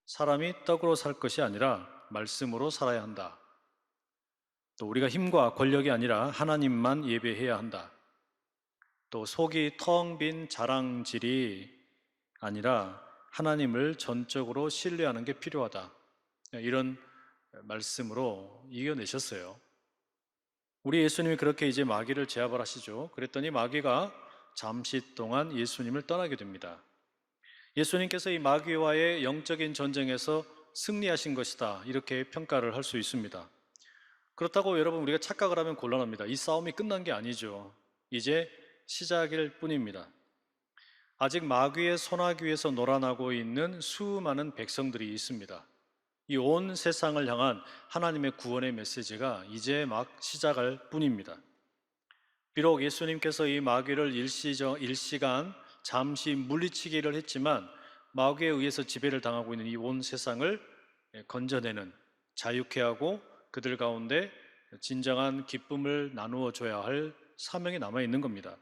사람이 떡으로 살 것이 아니라 말씀으로 살아야 한다. 또 우리가 힘과 권력이 아니라 하나님만 예배해야 한다. 또 속이 텅 빈 자랑질이 아니라 하나님을 전적으로 신뢰하는 게 필요하다. 이런 말씀으로 이겨내셨어요. 우리 예수님이 그렇게 이제 마귀를 제압을 하시죠. 그랬더니 마귀가 잠시 동안 예수님을 떠나게 됩니다. 예수님께서 이 마귀와의 영적인 전쟁에서 승리하신 것이다. 이렇게 평가를 할 수 있습니다. 그렇다고 여러분 우리가 착각을 하면 곤란합니다. 이 싸움이 끝난 게 아니죠. 이제 시작일 뿐입니다. 아직 마귀의 손아귀에서 놀아나고 있는 수많은 백성들이 있습니다. 이 온 세상을 향한 하나님의 구원의 메시지가 이제 막 시작할 뿐입니다. 비록 예수님께서 이 마귀를 일시간 잠시 물리치기를 했지만 마귀에 의해서 지배를 당하고 있는 이 온 세상을 건져내는, 자유케 하고 그들 가운데 진정한 기쁨을 나누어 줘야 할 사명이 남아 있는 겁니다.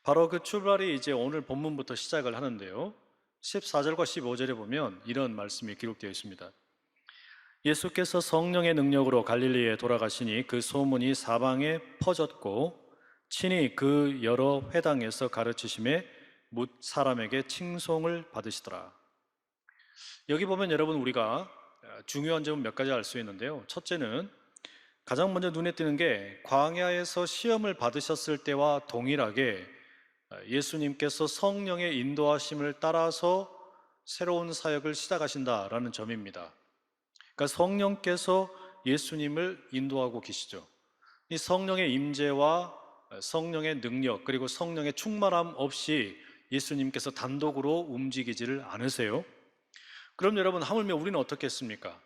바로 그 출발이 이제 오늘 본문부터 시작을 하는데요. 14절과 15절에 보면 이런 말씀이 기록되어 있습니다. 예수께서 성령의 능력으로 갈릴리에 돌아가시니 그 소문이 사방에 퍼졌고 친히 그 여러 회당에서 가르치심에 뭇 사람에게 칭송을 받으시더라. 여기 보면 여러분 우리가 중요한 점은 몇 가지 알 수 있는데요. 첫째는 가장 먼저 눈에 띄는 게 광야에서 시험을 받으셨을 때와 동일하게 예수님께서 성령의 인도하심을 따라서 새로운 사역을 시작하신다라는 점입니다. 그러니까 성령께서 예수님을 인도하고 계시죠. 이 성령의 임재와 성령의 능력 그리고 성령의 충만함 없이 예수님께서 단독으로 움직이지를 않으세요. 그럼 여러분 하물며 우리는 어떻게 했습니까?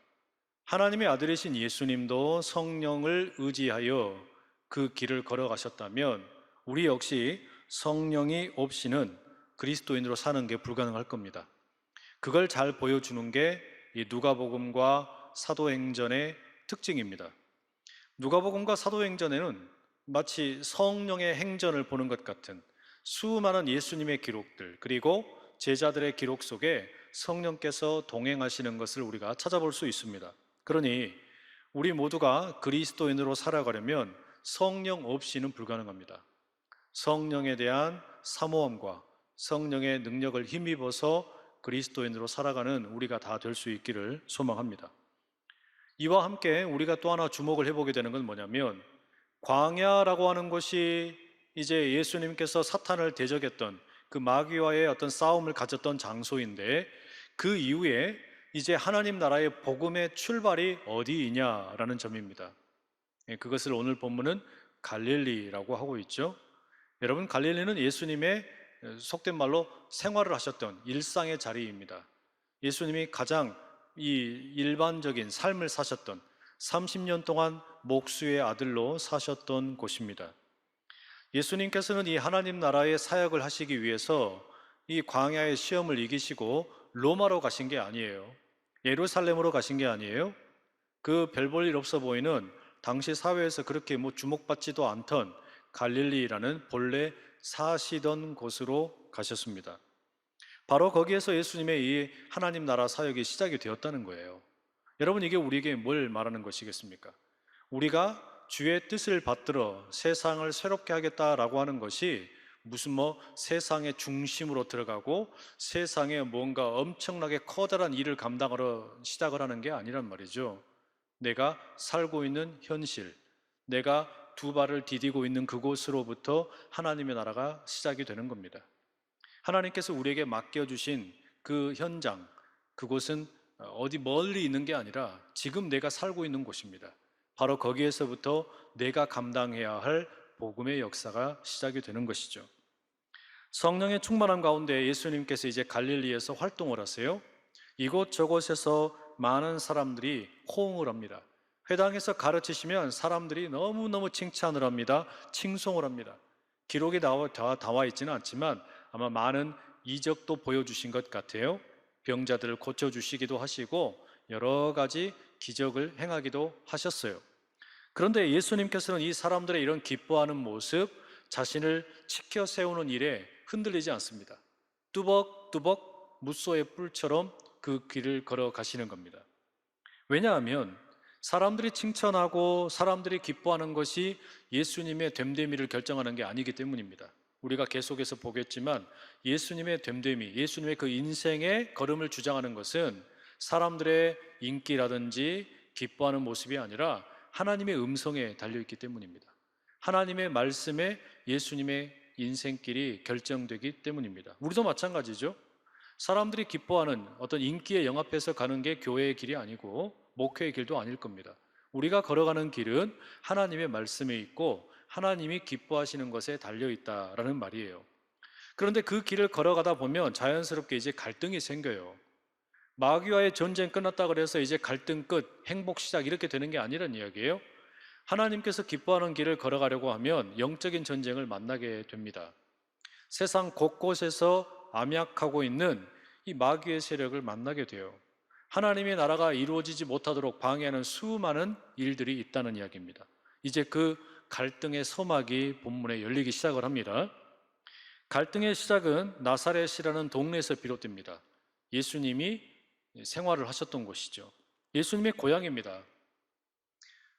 하나님의 아들이신 예수님도 성령을 의지하여 그 길을 걸어가셨다면 우리 역시 성령이 없이는 그리스도인으로 사는 게 불가능할 겁니다. 그걸 잘 보여주는 게 이 누가복음과 사도행전의 특징입니다. 누가복음과 사도행전에는 마치 성령의 행전을 보는 것 같은 수많은 예수님의 기록들 그리고 제자들의 기록 속에 성령께서 동행하시는 것을 우리가 찾아볼 수 있습니다. 그러니 우리 모두가 그리스도인으로 살아가려면 성령 없이는 불가능합니다. 성령에 대한 사모함과 성령의 능력을 힘입어서 그리스도인으로 살아가는 우리가 다 될 수 있기를 소망합니다. 이와 함께 우리가 또 하나 주목을 해보게 되는 건 뭐냐면 광야라고 하는 것이 이제 예수님께서 사탄을 대적했던 그 마귀와의 어떤 싸움을 가졌던 장소인데 그 이후에 이제 하나님 나라의 복음의 출발이 어디이냐라는 점입니다. 그것을 오늘 본문은 갈릴리라고 하고 있죠. 여러분 갈릴리는 예수님의 속된 말로 생활을 하셨던 일상의 자리입니다. 예수님이 가장 이 일반적인 삶을 사셨던 30년 동안 목수의 아들로 사셨던 곳입니다. 예수님께서는 이 하나님 나라의 사역을 하시기 위해서 이 광야의 시험을 이기시고 로마로 가신 게 아니에요. 예루살렘으로 가신 게 아니에요. 그 별 볼 일 없어 보이는 당시 사회에서 그렇게 주목받지도 않던 갈릴리라는 본래 사시던 곳으로 가셨습니다. 바로 거기에서 예수님의 이 하나님 나라 사역이 시작이 되었다는 거예요. 여러분 이게 우리에게 뭘 말하는 것이겠습니까? 우리가 주의 뜻을 받들어 세상을 새롭게 하겠다라고 하는 것이 무슨 세상의 중심으로 들어가고 세상에 뭔가 엄청나게 커다란 일을 감당하러 시작을 하는 게 아니란 말이죠. 내가 살고 있는 현실, 내가 두 발을 디디고 있는 그곳으로부터 하나님의 나라가 시작이 되는 겁니다. 하나님께서 우리에게 맡겨주신 그 현장, 그곳은 어디 멀리 있는 게 아니라 지금 내가 살고 있는 곳입니다. 바로 거기에서부터 내가 감당해야 할 복음의 역사가 시작이 되는 것이죠. 성령의 충만함 가운데 예수님께서 이제 갈릴리에서 활동을 하세요. 이곳저곳에서 많은 사람들이 호응을 합니다. 회당에서 가르치시면 사람들이 너무너무 칭찬을 합니다. 칭송을 합니다. 기록에 나와 있지는 않지만 아마 많은 이적도 보여주신 것 같아요. 병자들을 고쳐주시기도 하시고 여러 가지 기적을 행하기도 하셨어요. 그런데 예수님께서는 이 사람들의 이런 기뻐하는 모습, 자신을 지켜 세우는 일에 흔들리지 않습니다. 뚜벅뚜벅 무소의 뿔처럼 그 길을 걸어가시는 겁니다. 왜냐하면 사람들이 칭찬하고 사람들이 기뻐하는 것이 예수님의 됨됨이를 결정하는 게 아니기 때문입니다. 우리가 계속해서 보겠지만 예수님의 됨됨이, 예수님의 그 인생의 걸음을 주장하는 것은 사람들의 인기라든지 기뻐하는 모습이 아니라 하나님의 음성에 달려있기 때문입니다. 하나님의 말씀에 예수님의 인생길이 결정되기 때문입니다. 우리도 마찬가지죠. 사람들이 기뻐하는 어떤 인기에 영합해서 가는 게 교회의 길이 아니고 목회의 길도 아닐 겁니다. 우리가 걸어가는 길은 하나님의 말씀에 있고 하나님이 기뻐하시는 것에 달려있다라는 말이에요. 그런데 그 길을 걸어가다 보면 자연스럽게 이제 갈등이 생겨요. 마귀와의 전쟁 끝났다 그래서 이제 갈등 끝, 행복 시작 이렇게 되는 게 아니란 이야기예요. 하나님께서 기뻐하는 길을 걸어가려고 하면 영적인 전쟁을 만나게 됩니다. 세상 곳곳에서 암약하고 있는 이 마귀의 세력을 만나게 돼요. 하나님의 나라가 이루어지지 못하도록 방해하는 수많은 일들이 있다는 이야기입니다. 이제 그 갈등의 서막이 본문에 열리기 시작을 합니다. 갈등의 시작은 나사렛이라는 동네에서 비롯됩니다. 예수님이 생활을 하셨던 곳이죠. 예수님의 고향입니다.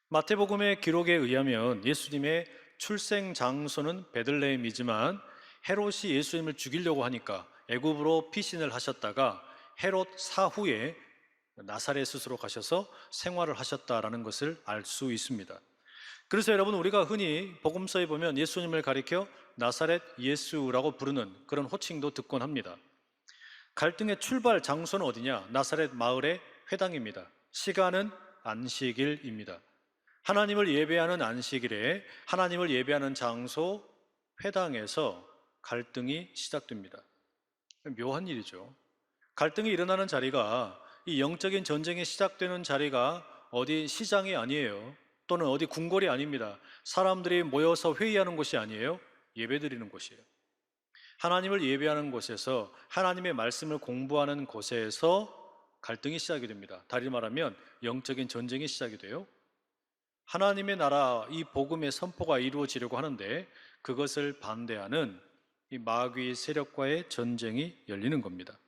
마태복음의 기록에 의하면 예수님의 출생 장소는 베들레헴이지만 헤롯이 예수님을 죽이려고 하니까 애굽으로 피신을 하셨다가 헤롯 사후에 나사렛으로 가셔서 생활을 하셨다라는 것을 알 수 있습니다. 그래서 여러분, 우리가 흔히 복음서에 보면 예수님을 가리켜 나사렛 예수라고 부르는 그런 호칭도 듣곤 합니다. 갈등의 출발 장소는 어디냐? 나사렛 마을의 회당입니다. 시간은 안식일입니다. 하나님을 예배하는 안식일에 하나님을 예배하는 장소 회당에서 갈등이 시작됩니다. 묘한 일이죠. 갈등이 일어나는 자리가, 이 영적인 전쟁이 시작되는 자리가 어디 시장이 아니에요. 또는 어디 궁궐이 아닙니다. 사람들이 모여서 회의하는 곳이 아니에요. 예배드리는 곳이에요. 하나님을 예배하는 곳에서, 하나님의 말씀을 공부하는 곳에서 갈등이 시작이 됩니다. 다시 말하면 영적인 전쟁이 시작이 돼요. 하나님의 나라, 이 복음의 선포가 이루어지려고 하는데 그것을 반대하는 이 마귀 세력과의 전쟁이 열리는 겁니다.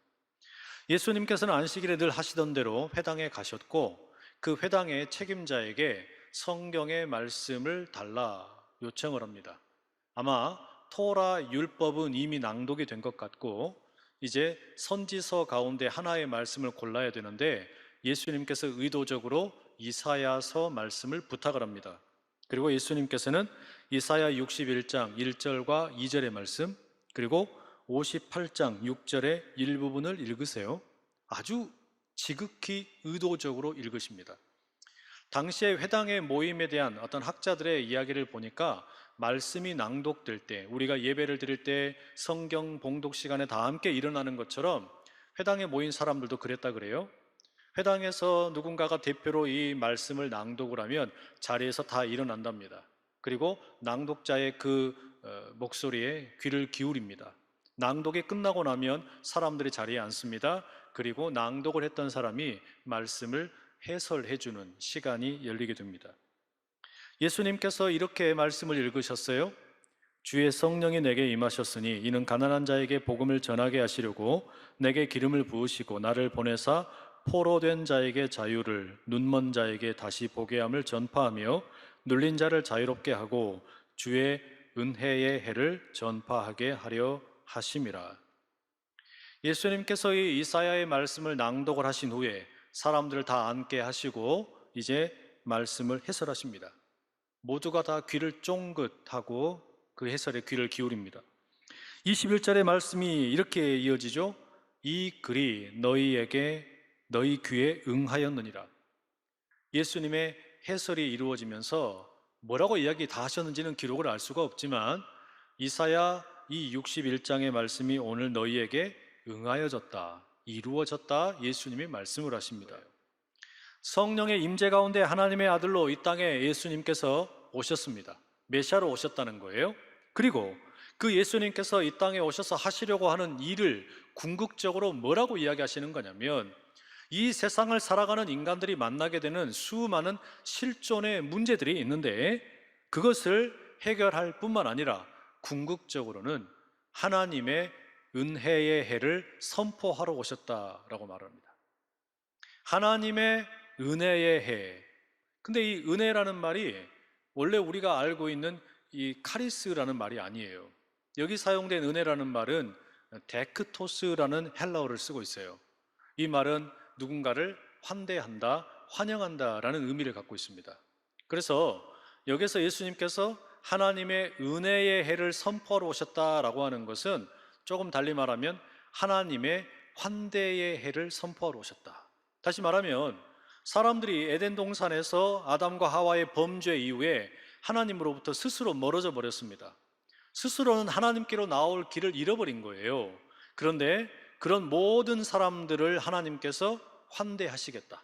예수님께서는 안식일에 늘 하시던 대로 회당에 가셨고 그 회당의 책임자에게 성경의 말씀을 달라 요청을 합니다. 아마 토라 율법은 이미 낭독이 된 것 같고 이제 선지서 가운데 하나의 말씀을 골라야 되는데 예수님께서 의도적으로 이사야서 말씀을 부탁을 합니다. 그리고 예수님께서는 이사야 61장 1절과 2절의 말씀, 그리고 58장 6절의 일부분을 읽으세요. 아주 지극히 의도적으로 읽으십니다. 당시의 회당의 모임에 대한 어떤 학자들의 이야기를 보니까 말씀이 낭독될 때, 우리가 예배를 드릴 때 성경 봉독 시간에 다 함께 일어나는 것처럼 회당에 모인 사람들도 그랬다 그래요. 회당에서 누군가가 대표로 이 말씀을 낭독을 하면 자리에서 다 일어난답니다. 그리고 낭독자의 그 목소리에 귀를 기울입니다. 낭독이 끝나고 나면 사람들이 자리에 앉습니다. 그리고 낭독을 했던 사람이 말씀을 해설해주는 시간이 열리게 됩니다. 예수님께서 이렇게 말씀을 읽으셨어요. 주의 성령이 내게 임하셨으니 이는 가난한 자에게 복음을 전하게 하시려고 내게 기름을 부으시고 나를 보내사 포로된 자에게 자유를, 눈먼 자에게 다시 보게 함을 전파하며 눌린 자를 자유롭게 하고 주의 은혜의 해를 전파하게 하려 하심이라. 예수님께서 이 이사야의 말씀을 낭독을 하신 후에 사람들을 다 앉게 하시고 이제 말씀을 해설하십니다. 모두가 다 귀를 쫑긋하고 그 해설에 귀를 기울입니다. 21절의 말씀이 이렇게 이어지죠. 이 글이 너희에게 너희 귀에 응하였느니라. 예수님의 해설이 이루어지면서 뭐라고 이야기 다 하셨는지는 기록을 알 수가 없지만 이사야 이 61장의 말씀이 오늘 너희에게 응하여졌다, 이루어졌다, 예수님이 말씀을 하십니다. 성령의 임재 가운데 하나님의 아들로 이 땅에 예수님께서 오셨습니다. 메시아로 오셨다는 거예요. 그리고 그 예수님께서 이 땅에 오셔서 하시려고 하는 일을 궁극적으로 뭐라고 이야기하시는 거냐면 이 세상을 살아가는 인간들이 만나게 되는 수많은 실존의 문제들이 있는데 그것을 해결할 뿐만 아니라 궁극적으로는 하나님의 은혜의 해를 선포하러 오셨다라고 말합니다. 하나님의 은혜의 해. 근데 이 은혜라는 말이 원래 우리가 알고 있는 이 카리스라는 말이 아니에요. 여기 사용된 은혜라는 말은 데크토스라는 헬라어를 쓰고 있어요. 이 말은 누군가를 환대한다, 환영한다라는 의미를 갖고 있습니다. 그래서 여기서 예수님께서 하나님의 은혜의 해를 선포하러 오셨다라고 하는 것은 조금 달리 말하면 하나님의 환대의 해를 선포하러 오셨다. 다시 말하면 사람들이 에덴 동산에서 아담과 하와의 범죄 이후에 하나님으로부터 스스로 멀어져 버렸습니다. 스스로는 하나님께로 나올 길을 잃어버린 거예요. 그런데 그런 모든 사람들을 하나님께서 환대하시겠다,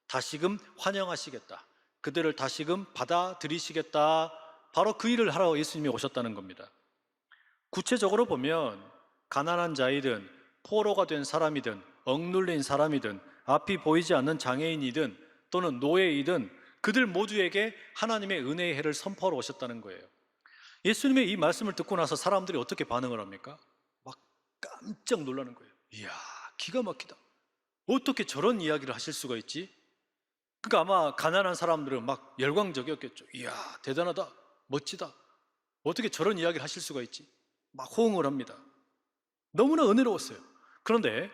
다시금 환영하시겠다, 그들을 다시금 받아들이시겠다, 바로 그 일을 하러 예수님이 오셨다는 겁니다. 구체적으로 보면 가난한 자이든 포로가 된 사람이든 억눌린 사람이든 앞이 보이지 않는 장애인이든 또는 노예이든 그들 모두에게 하나님의 은혜의 해를 선포하러 오셨다는 거예요. 예수님의 이 말씀을 듣고 나서 사람들이 어떻게 반응을 합니까? 막 깜짝 놀라는 거예요. 이야, 기가 막히다. 어떻게 저런 이야기를 하실 수가 있지? 그러니까 아마 가난한 사람들은 막 열광적이었겠죠. 이야, 대단하다, 멋지다. 어떻게 저런 이야기를 하실 수가 있지? 막 호응을 합니다. 너무나 은혜로웠어요. 그런데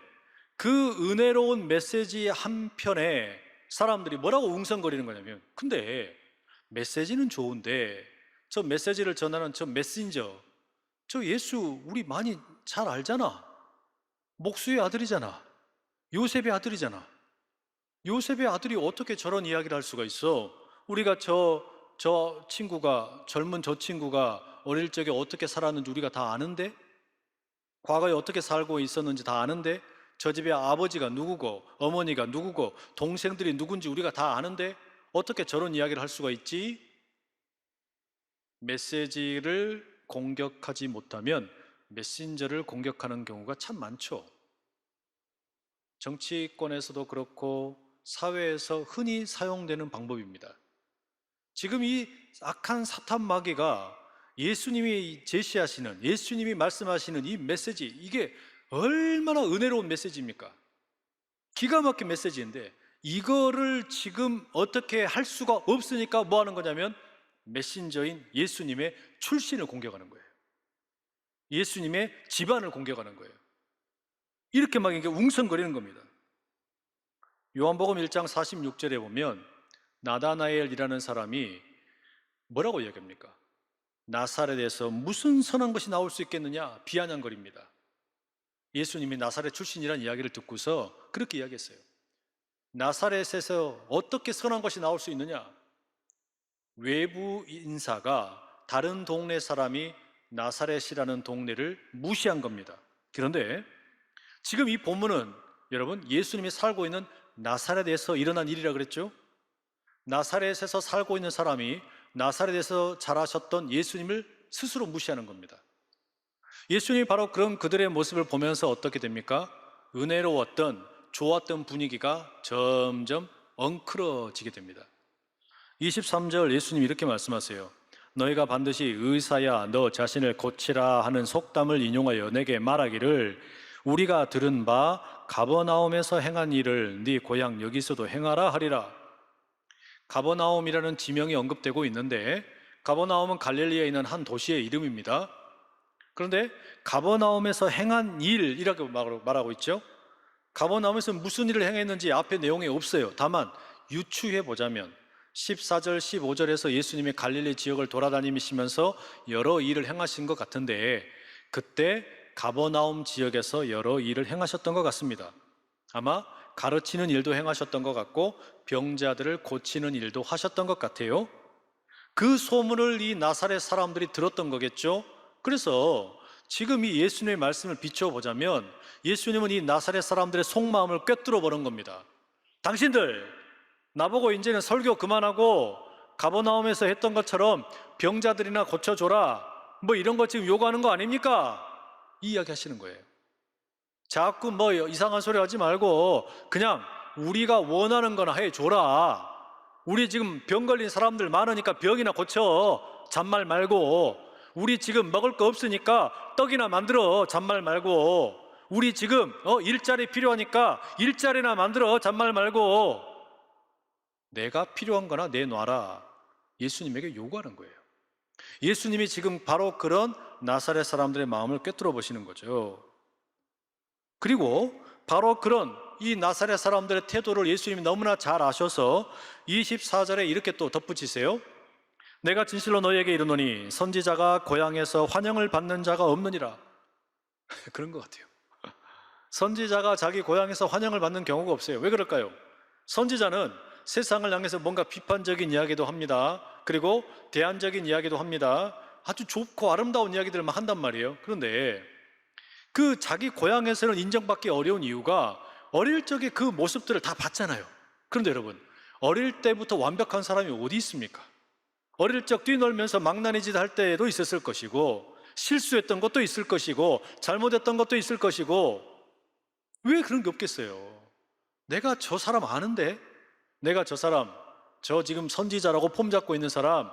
그 은혜로운 메시지 한편에 사람들이 뭐라고 웅성거리는 거냐면, 근데 메시지는 좋은데 저 메시지를 전하는 저 메신저, 저 예수 우리 많이 잘 알잖아. 목수의 아들이잖아. 요셉의 아들이잖아. 요셉의 아들이 어떻게 저런 이야기를 할 수가 있어? 우리가 저 친구가, 젊은 저 친구가 어릴 적에 어떻게 살았는지 우리가 다 아는데? 과거에 어떻게 살고 있었는지 다 아는데? 저 집의 아버지가 누구고 어머니가 누구고 동생들이 누군지 우리가 다 아는데 어떻게 저런 이야기를 할 수가 있지? 메시지를 공격하지 못하면 메신저를 공격하는 경우가 참 많죠. 정치권에서도 그렇고 사회에서 흔히 사용되는 방법입니다. 지금 이 악한 사탄 마귀가 예수님이 제시하시는, 예수님이 말씀하시는 이 메시지, 이게 얼마나 은혜로운 메시지입니까? 기가 막힌 메시지인데 이거를 지금 어떻게 할 수가 없으니까 뭐 하는 거냐면 메신저인 예수님의 출신을 공격하는 거예요. 예수님의 집안을 공격하는 거예요. 이렇게 막 이게 웅성거리는 겁니다. 요한복음 1장 46절에 보면 나다나엘이라는 사람이 뭐라고 이야기합니까? 나사렛에서 무슨 선한 것이 나올 수 있겠느냐 비아냥거립니다. 예수님이 나사렛 출신이라는 이야기를 듣고서 그렇게 이야기했어요. 나사렛에서 어떻게 선한 것이 나올 수 있느냐? 외부 인사가 다른 동네 사람이 나사렛이라는 동네를 무시한 겁니다. 그런데 지금 이 본문은 여러분 예수님이 살고 있는 나사렛에서 일어난 일이라 그랬죠? 나사렛에서 살고 있는 사람이 나사렛에서 자라셨던 예수님을 스스로 무시하는 겁니다. 예수님이 바로 그런 그들의 모습을 보면서 어떻게 됩니까? 은혜로웠던, 좋았던 분위기가 점점 엉클어지게 됩니다. 23절 예수님이 이렇게 말씀하세요. 너희가 반드시 의사야 너 자신을 고치라 하는 속담을 인용하여 내게 말하기를 우리가 들은 바 가버나움에서 행한 일을 네 고향 여기서도 행하라 하리라. 가버나움이라는 지명이 언급되고 있는데 가버나움은 갈릴리에 있는 한 도시의 이름입니다. 그런데 가버나움에서 행한 일이라고 말하고 있죠. 가버나움에서 무슨 일을 행했는지 앞에 내용이 없어요. 다만 유추해 보자면 14절, 15절에서 예수님이 갈릴리 지역을 돌아다니시면서 여러 일을 행하신 것 같은데 그때 가버나움 지역에서 여러 일을 행하셨던 것 같습니다. 아마 가르치는 일도 행하셨던 것 같고 병자들을 고치는 일도 하셨던 것 같아요. 그 소문을 이 나사렛 사람들이 들었던 거겠죠. 그래서 지금 이 예수님의 말씀을 비춰보자면 예수님은 이 나사렛 사람들의 속마음을 꿰뚫어 보는 겁니다. 당신들 나보고 이제는 설교 그만하고 가버나움에서 했던 것처럼 병자들이나 고쳐줘라 뭐 이런 거 지금 요구하는 거 아닙니까? 이 이야기 하시는 거예요. 자꾸 뭐 이상한 소리 하지 말고 그냥 우리가 원하는 거나 해줘라. 우리 지금 병 걸린 사람들 많으니까 병이나 고쳐. 잔말 말고. 우리 지금 먹을 거 없으니까 떡이나 만들어. 잔말 말고. 우리 지금 일자리 필요하니까 일자리나 만들어, 잔말 말고 내가 필요한 거나 내놔라. 예수님에게 요구하는 거예요. 예수님이 지금 바로 그런 나사렛 사람들의 마음을 꿰뚫어 보시는 거죠. 그리고 바로 그런 이 나사렛 사람들의 태도를 예수님이 너무나 잘 아셔서 24절에 이렇게 또 덧붙이세요. 내가 진실로 너희에게 이르노니 선지자가 고향에서 환영을 받는 자가 없느니라. 그런 것 같아요. 선지자가 자기 고향에서 환영을 받는 경우가 없어요. 왜 그럴까요? 선지자는 세상을 향해서 뭔가 비판적인 이야기도 합니다. 그리고 대안적인 이야기도 합니다. 아주 좁고 아름다운 이야기들을 막 한단 말이에요. 그런데 그 자기 고향에서는 인정받기 어려운 이유가 어릴 적에 그 모습들을 다 봤잖아요. 그런데 여러분, 어릴 때부터 완벽한 사람이 어디 있습니까? 어릴 적 뛰놀면서 망나니 짓 할 때에도 있었을 것이고, 실수했던 것도 있을 것이고, 잘못했던 것도 있을 것이고, 왜 그런 게 없겠어요? 내가 저 사람 아는데, 내가 저 사람, 저 지금 선지자라고 폼 잡고 있는 사람,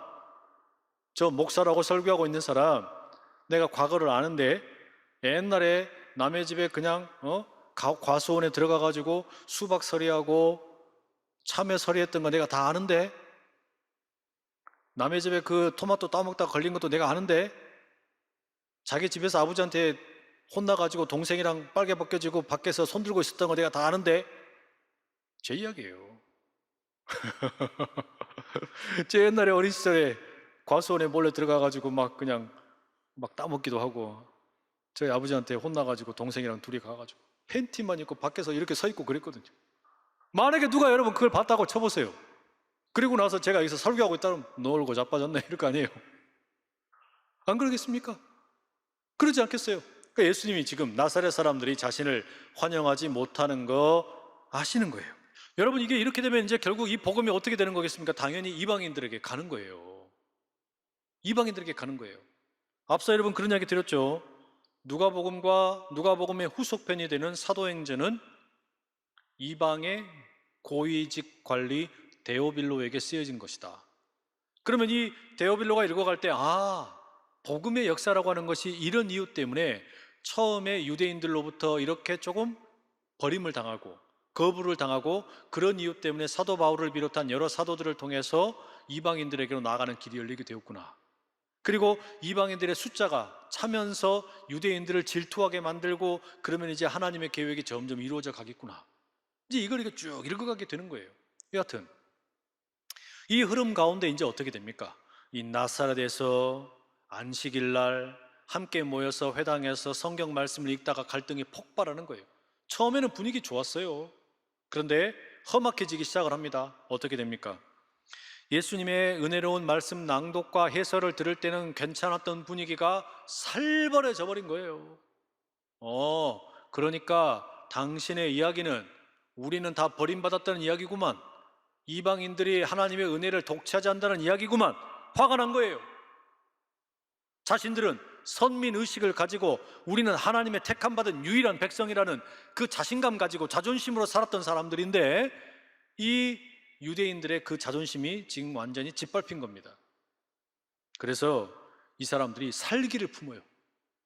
저 목사라고 설교하고 있는 사람, 내가 과거를 아는데, 옛날에 남의 집에 그냥 과수원에 들어가가지고 수박 서리하고 참외 서리했던 거 내가 다 아는데, 남의 집에 그 토마토 따먹다가 걸린 것도 내가 아는데, 자기 집에서 아버지한테 혼나가지고 동생이랑 빨개 벗겨지고 밖에서 손들고 있었던 거 내가 다 아는데, 제 이야기예요. 제 옛날에 어린 시절에 과수원에 몰래 들어가가지고 막 그냥 막 따먹기도 하고, 저희 아버지한테 혼나가지고 동생이랑 둘이 가가지고 팬티만 입고 밖에서 이렇게 서 있고 그랬거든요. 만약에 누가 여러분 그걸 봤다고 쳐보세요. 그리고 나서 제가 여기서 설교하고 있다면 놀고 자빠졌네 이럴 거 아니에요. 안 그러겠습니까? 그러지 않겠어요? 그러니까 예수님이 지금 나사렛 사람들이 자신을 환영하지 못하는 거 아시는 거예요. 여러분, 이게 이렇게 되면 이제 결국 이 복음이 어떻게 되는 거겠습니까? 당연히 이방인들에게 가는 거예요. 이방인들에게 가는 거예요. 앞서 여러분 그런 이야기 드렸죠. 누가복음과 누가복음의 후속편이 되는 사도행전은 이방의 고위직 관리 데오빌로에게 쓰여진 것이다. 그러면 이 데오빌로가 읽어갈 때 복음의 역사라고 하는 것이 이런 이유 때문에 처음에 유대인들로부터 이렇게 조금 버림을 당하고 거부를 당하고 그런 이유 때문에 사도 바울을 비롯한 여러 사도들을 통해서 이방인들에게로 나아가는 길이 열리게 되었구나. 그리고 이방인들의 숫자가 차면서 유대인들을 질투하게 만들고 그러면 이제 하나님의 계획이 점점 이루어져 가겠구나. 이제 이걸 이렇게 쭉 읽어가게 되는 거예요. 여하튼 이 흐름 가운데 이제 어떻게 됩니까? 이 나사렛에서 안식일 날 함께 모여서 회당에서 성경 말씀을 읽다가 갈등이 폭발하는 거예요. 처음에는 분위기 좋았어요. 그런데 험악해지기 시작을 합니다. 어떻게 됩니까? 예수님의 은혜로운 말씀 낭독과 해설을 들을 때는 괜찮았던 분위기가 살벌해져 버린 거예요. 그러니까 당신의 이야기는 우리는 다 버림받았다는 이야기구만. 이방인들이 하나님의 은혜를 독차지한다는 이야기구만. 화가 난 거예요. 자신들은 선민의식을 가지고 우리는 하나님의 택함받은 유일한 백성이라는 그 자신감 가지고 자존심으로 살았던 사람들인데 이 유대인들의 그 자존심이 지금 완전히 짓밟힌 겁니다. 그래서 이 사람들이 살기를 품어요.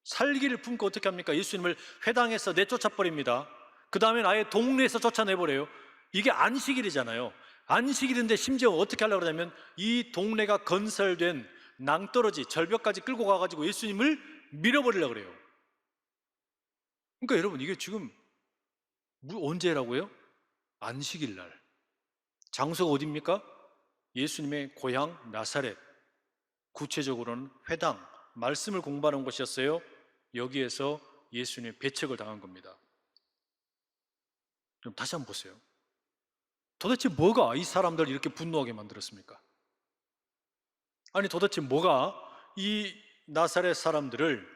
살기를 품고 어떻게 합니까? 예수님을 회당에서 내쫓아 버립니다. 그 다음엔 아예 동네에서 쫓아내버려요. 이게 안식일이잖아요. 안식일인데 심지어 어떻게 하려고 그러냐면 이 동네가 건설된 낭떠러지 절벽까지 끌고 가가지고 예수님을 밀어버리려고 그래요. 그러니까 여러분, 이게 지금 언제라고요? 안식일 날. 장소가 어디입니까? 예수님의 고향 나사렛, 구체적으로는 회당, 말씀을 공부하는 곳이었어요. 여기에서 예수님의 배척을 당한 겁니다. 그럼 다시 한번 보세요. 도대체 뭐가 이 사람들을 이렇게 분노하게 만들었습니까? 아니 도대체 뭐가 이 나사렛 사람들을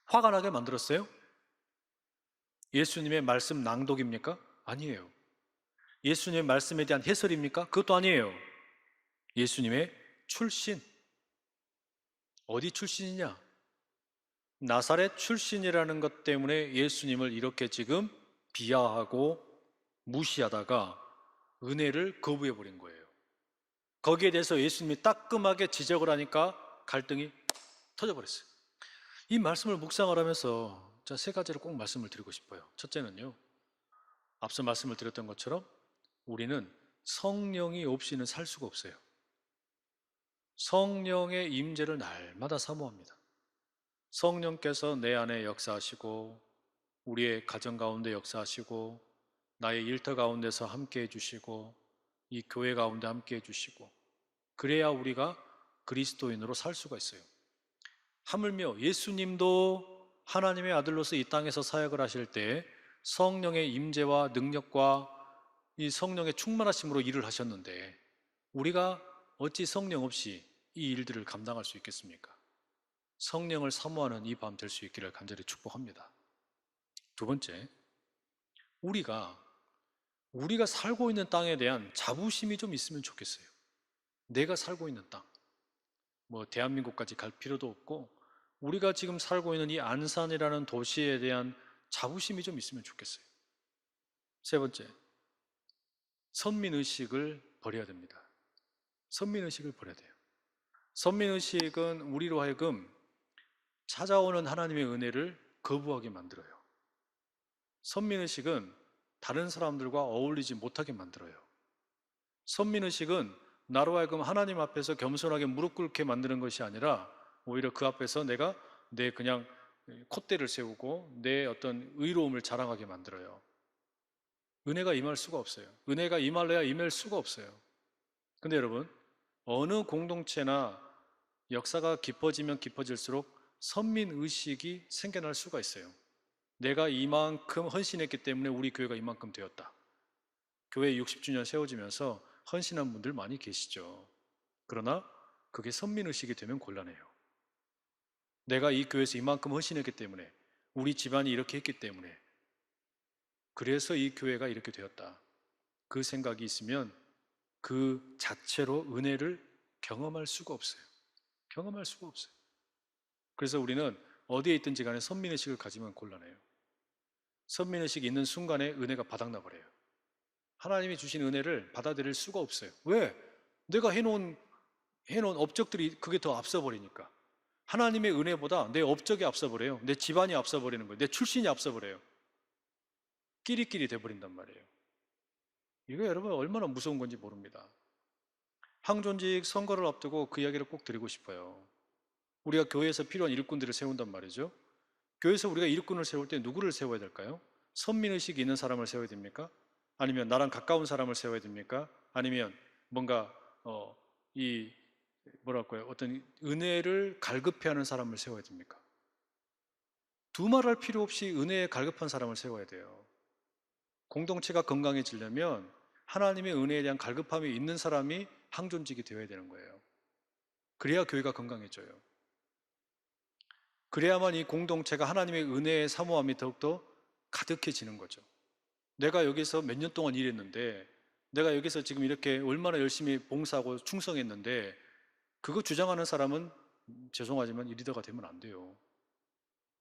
화가 나게 만들었어요? 예수님의 말씀 낭독입니까? 아니에요. 예수님의 말씀에 대한 해설입니까? 그것도 아니에요. 예수님의 출신. 어디 출신이냐? 나사렛 출신이라는 것 때문에 예수님을 이렇게 지금 비하하고 무시하다가 은혜를 거부해버린 거예요. 거기에 대해서 예수님이 따끔하게 지적을 하니까 갈등이 터져버렸어요. 이 말씀을 묵상을 하면서 자, 세 가지를 꼭 말씀을 드리고 싶어요. 첫째는요, 앞서 말씀을 드렸던 것처럼 우리는 성령이 없이는 살 수가 없어요. 성령의 임재를 날마다 사모합니다. 성령께서 내 안에 역사하시고 우리의 가정 가운데 역사하시고 나의 일터 가운데서 함께 해주시고 이 교회 가운데 함께 해주시고 그래야 우리가 그리스도인으로 살 수가 있어요. 하물며 예수님도 하나님의 아들로서 이 땅에서 사역을 하실 때 성령의 임재와 능력과 이 성령의 충만하심으로 일을 하셨는데 우리가 어찌 성령 없이 이 일들을 감당할 수 있겠습니까? 성령을 사모하는 이 밤 될 수 있기를 간절히 축복합니다. 두 번째, 우리가 살고 있는 땅에 대한 자부심이 좀 있으면 좋겠어요. 내가 살고 있는 땅, 대한민국까지 갈 필요도 없고 우리가 지금 살고 있는 이 안산이라는 도시에 대한 자부심이 좀 있으면 좋겠어요. 세 번째, 선민의식을 버려야 됩니다. 선민의식을 버려야 돼요. 선민의식은 우리로 하여금 찾아오는 하나님의 은혜를 거부하게 만들어요. 선민의식은 다른 사람들과 어울리지 못하게 만들어요. 선민의식은 나로 하여금 하나님 앞에서 겸손하게 무릎 꿇게 만드는 것이 아니라 오히려 그 앞에서 내가 내 그냥 콧대를 세우고 내 어떤 의로움을 자랑하게 만들어요. 은혜가 임할 수가 없어요. 은혜가 임할래야 임할 수가 없어요. 근데 여러분, 어느 공동체나 역사가 깊어지면 깊어질수록 선민의식이 생겨날 수가 있어요. 내가 이만큼 헌신했기 때문에 우리 교회가 이만큼 되었다. 교회 60주년 세워지면서 헌신한 분들 많이 계시죠. 그러나 그게 선민의식이 되면 곤란해요. 내가 이 교회에서 이만큼 헌신했기 때문에 우리 집안이 이렇게 했기 때문에 그래서 이 교회가 이렇게 되었다. 그 생각이 있으면 그 자체로 은혜를 경험할 수가 없어요. 경험할 수가 없어요. 그래서 우리는 어디에 있든지 간에 선민의식을 가지면 곤란해요. 선민의식이 있는 순간에 은혜가 바닥나 버려요. 하나님이 주신 은혜를 받아들일 수가 없어요. 왜? 내가 해놓은 업적들이 그게 더 앞서버리니까. 하나님의 은혜보다 내 업적이 앞서버려요. 내 집안이 앞서버리는 거예요. 내 출신이 앞서버려요. 끼리끼리 돼버린단 말이에요. 이거 여러분 얼마나 무서운 건지 모릅니다. 항존직 선거를 앞두고 그 이야기를 꼭 드리고 싶어요. 우리가 교회에서 필요한 일꾼들을 세운단 말이죠. 교회에서 우리가 일꾼을 세울 때 누구를 세워야 될까요? 선민의식이 있는 사람을 세워야 됩니까? 아니면 나랑 가까운 사람을 세워야 됩니까? 아니면 뭔가 어떤 은혜를 갈급해하는 사람을 세워야 됩니까? 두말할 필요 없이 은혜에 갈급한 사람을 세워야 돼요. 공동체가 건강해지려면 하나님의 은혜에 대한 갈급함이 있는 사람이 항존직이 되어야 되는 거예요. 그래야 교회가 건강해져요. 그래야만 이 공동체가 하나님의 은혜의 사모함이 더욱더 가득해지는 거죠. 내가 여기서 몇 년 동안 일했는데 내가 여기서 지금 이렇게 얼마나 열심히 봉사하고 충성했는데 그거 주장하는 사람은 죄송하지만 이 리더가 되면 안 돼요.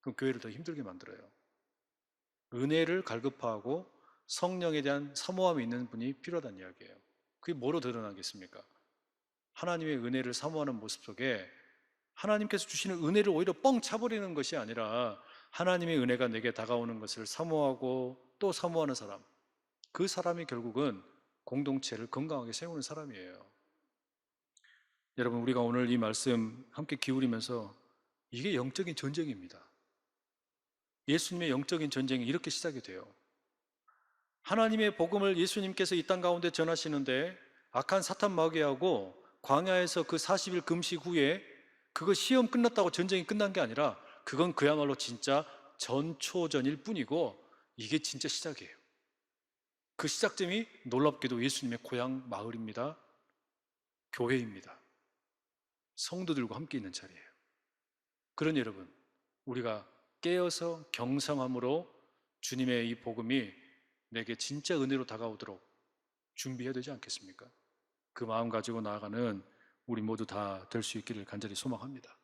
그럼 교회를 더 힘들게 만들어요. 은혜를 갈급하고 성령에 대한 사모함이 있는 분이 필요하다는 이야기예요. 그게 뭐로 드러나겠습니까? 하나님의 은혜를 사모하는 모습 속에 하나님께서 주시는 은혜를 오히려 뻥 차버리는 것이 아니라 하나님의 은혜가 내게 다가오는 것을 사모하고 또 사모하는 사람, 그 사람이 결국은 공동체를 건강하게 세우는 사람이에요. 여러분, 우리가 오늘 이 말씀 함께 기울이면서 이게 영적인 전쟁입니다. 예수님의 영적인 전쟁이 이렇게 시작이 돼요. 하나님의 복음을 예수님께서 이 땅 가운데 전하시는데 악한 사탄 마귀하고 광야에서 그 40일 금식 후에 그거 시험 끝났다고 전쟁이 끝난 게 아니라 그건 그야말로 진짜 전초전일 뿐이고 이게 진짜 시작이에요. 그 시작점이 놀랍게도 예수님의 고향 마을입니다. 교회입니다. 성도들과 함께 있는 자리예요. 그러니 여러분, 우리가 깨어서 경성함으로 주님의 이 복음이 내게 진짜 은혜로 다가오도록 준비해야 되지 않겠습니까? 그 마음 가지고 나아가는 우리 모두 다 될 수 있기를 간절히 소망합니다.